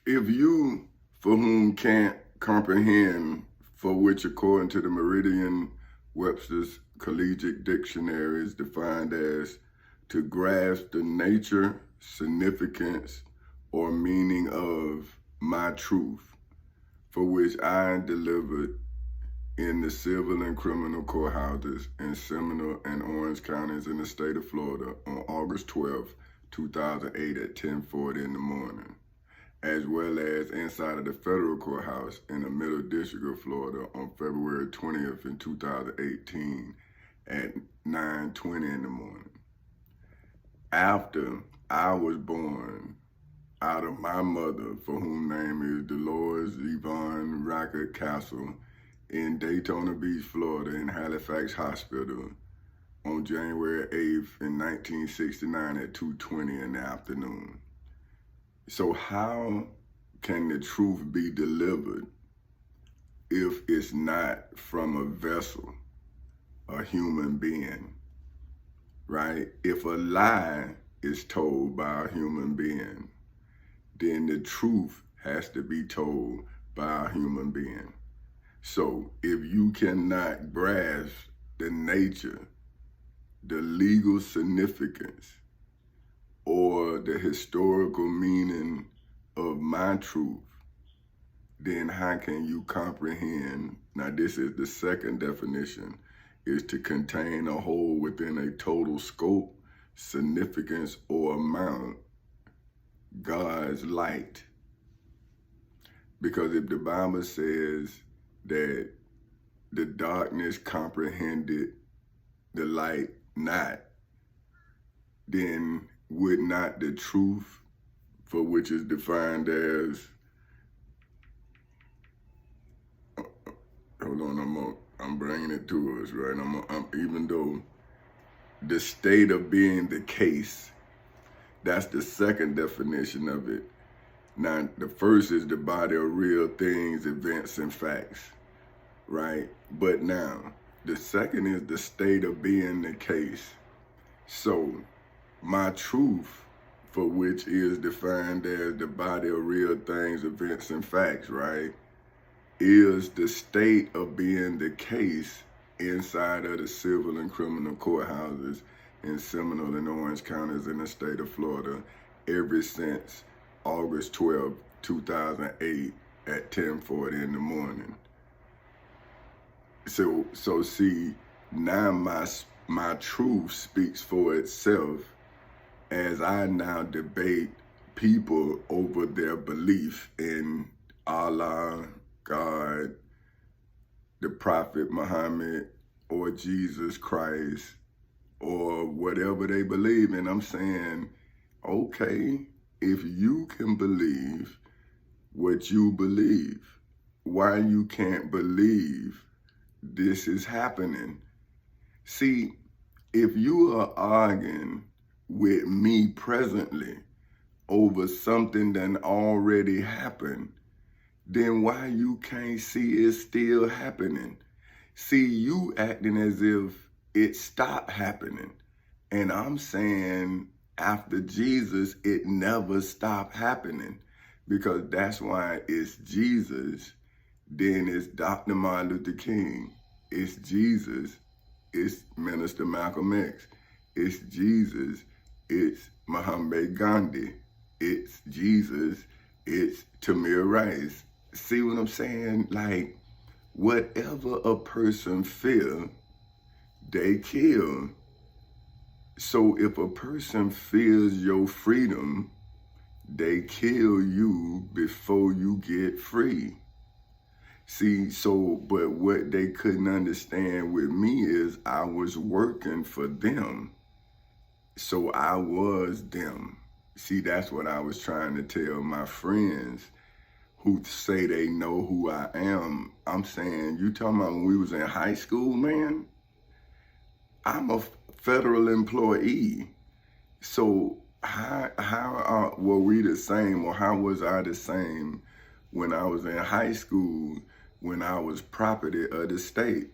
If you, for whom can't comprehend, for which according to the Meridian Webster's Collegiate Dictionary is defined as to grasp the nature, significance, or meaning of my truth, for which I delivered in the civil and criminal courthouses in Seminole and Orange counties in the state of Florida on August 12, 2008 at 10:40 in the morning, as well as inside of the federal courthouse in the Middle District of Florida on February 20th in 2018 at 9:20 in the morning. After I was born out of my mother, for whom name is Dolores Yvonne Rackett Castle, in Daytona Beach, Florida, in Halifax Hospital on January 8th in 1969 at 2:20 in the afternoon. So how can the truth be delivered if it's not from a vessel, a human being, right? If a lie is told by a human being, then the truth has to be told by a human being. So if you cannot grasp the nature, the legal significance, or the historical meaning of my truth, then how can you comprehend? Now, this is the second definition, is to contain a whole within a total scope, significance, or amount, God's light. Because if the Bible says that the darkness comprehended the light not, then would not the truth, for which is defined as, hold on, I'm bringing it to us, right? Even though the state of being the case, that's the second definition of it. Now, the first is the body of real things, events, and facts, right? But now, the second is the state of being the case. So, my truth, for which is defined as the body of real things, events, and facts, right, is the state of being the case inside of the civil and criminal courthouses in Seminole and Orange counties in the state of Florida ever since August 12, 2008 at 10:40 in the morning. So see, now my truth speaks for itself as I now debate people over their belief in Allah, God, the Prophet Muhammad, or Jesus Christ, or whatever they believe in. I'm saying, okay, if you can believe what you believe, why you can't believe this is happening? See, if you are arguing with me presently over something that already happened, then why you can't see it's still happening? See, you acting as if it stopped happening. And I'm saying after Jesus, it never stopped happening, because that's why it's Jesus, then it's Dr. Martin Luther King, it's Jesus, it's Minister Malcolm X, it's Jesus, it's Muhammad Gandhi, it's Jesus, it's Tamir Rice. See what I'm saying? Like, whatever a person feel, they kill. So if a person feels your freedom, they kill you before you get free. See, but what they couldn't understand with me is I was working for them. So I was them. See, that's what I was trying to tell my friends who say they know who I am. I'm saying, you talking about when we was in high school, man? I'm a federal employee. So how were we the same, or how was I the same when I was in high school, when I was property of the state?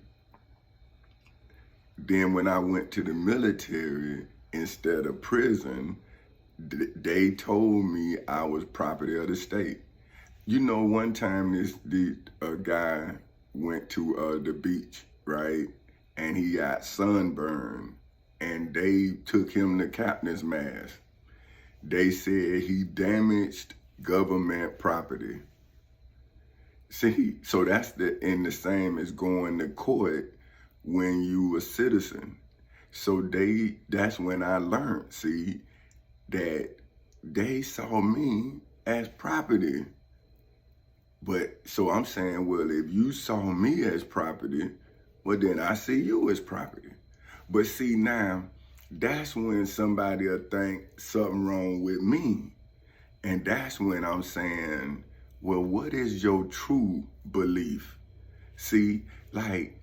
Then when I went to the military instead of prison, they told me I was property of the state. You know, one time a guy went to the beach, right? And he got sunburned, and they took him to captain's mast. They said he damaged government property. See, so in the same as going to court when you a citizen. So that's when I learned, see, that they saw me as property. But so I'm saying, well, if you saw me as property, well, then I see you as property. But see, now, that's when somebody will think something wrong with me. And that's when I'm saying, well, what is your true belief? See, like,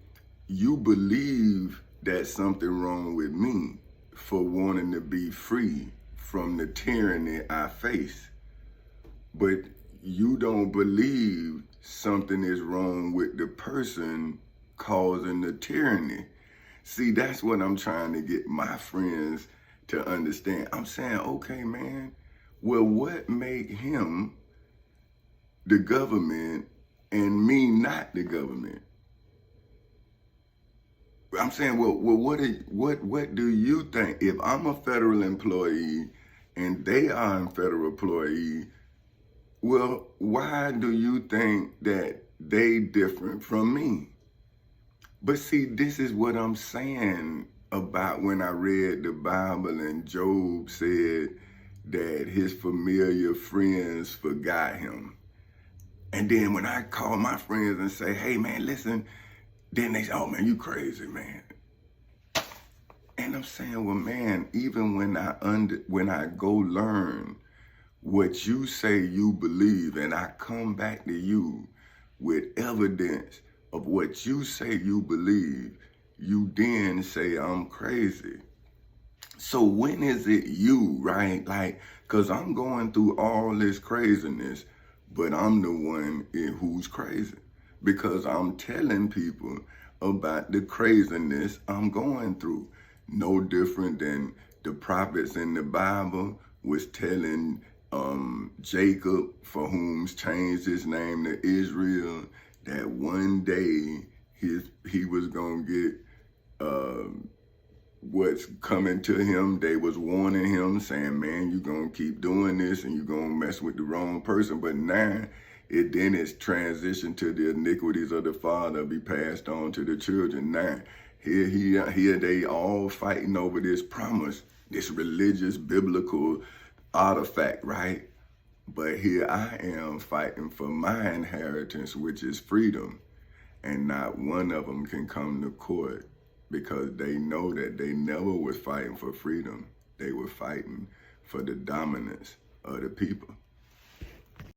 you believe that something wrong with me for wanting to be free from the tyranny I face. But you don't believe something is wrong with the person causing the tyranny. See, that's what I'm trying to get my friends to understand. I'm saying, okay, man, well, what make him the government and me not the government? I'm saying, well, what do you think? If I'm a federal employee and they are a federal employee, well, why do you think that they different from me? But see, this is what I'm saying about when I read the Bible and Job said that his familiar friends forgot him. And then when I call my friends and say, hey, man, listen, then they say, oh, man, you crazy, man. And I'm saying, well, man, even when I go learn what you say you believe, and I come back to you with evidence of what you say you believe, you then say I'm crazy. So when is it you, right? Like, because I'm going through all this craziness, but I'm the one who's crazy because I'm telling people about the craziness I'm going through. No different than the prophets in the Bible was telling Jacob, for whom's changed his name to Israel, that one day he was gonna get what's coming to him. They was warning him, saying, man, you're gonna keep doing this and you're gonna mess with the wrong person. But now it's transitioned to the iniquities of the father be passed on to the children. Now here they all fighting over this promise, this religious biblical artifact, right? But here I am fighting for my inheritance, which is freedom. And not one of them can come to court because they know that they never was fighting for freedom. They were fighting for the dominance of the people.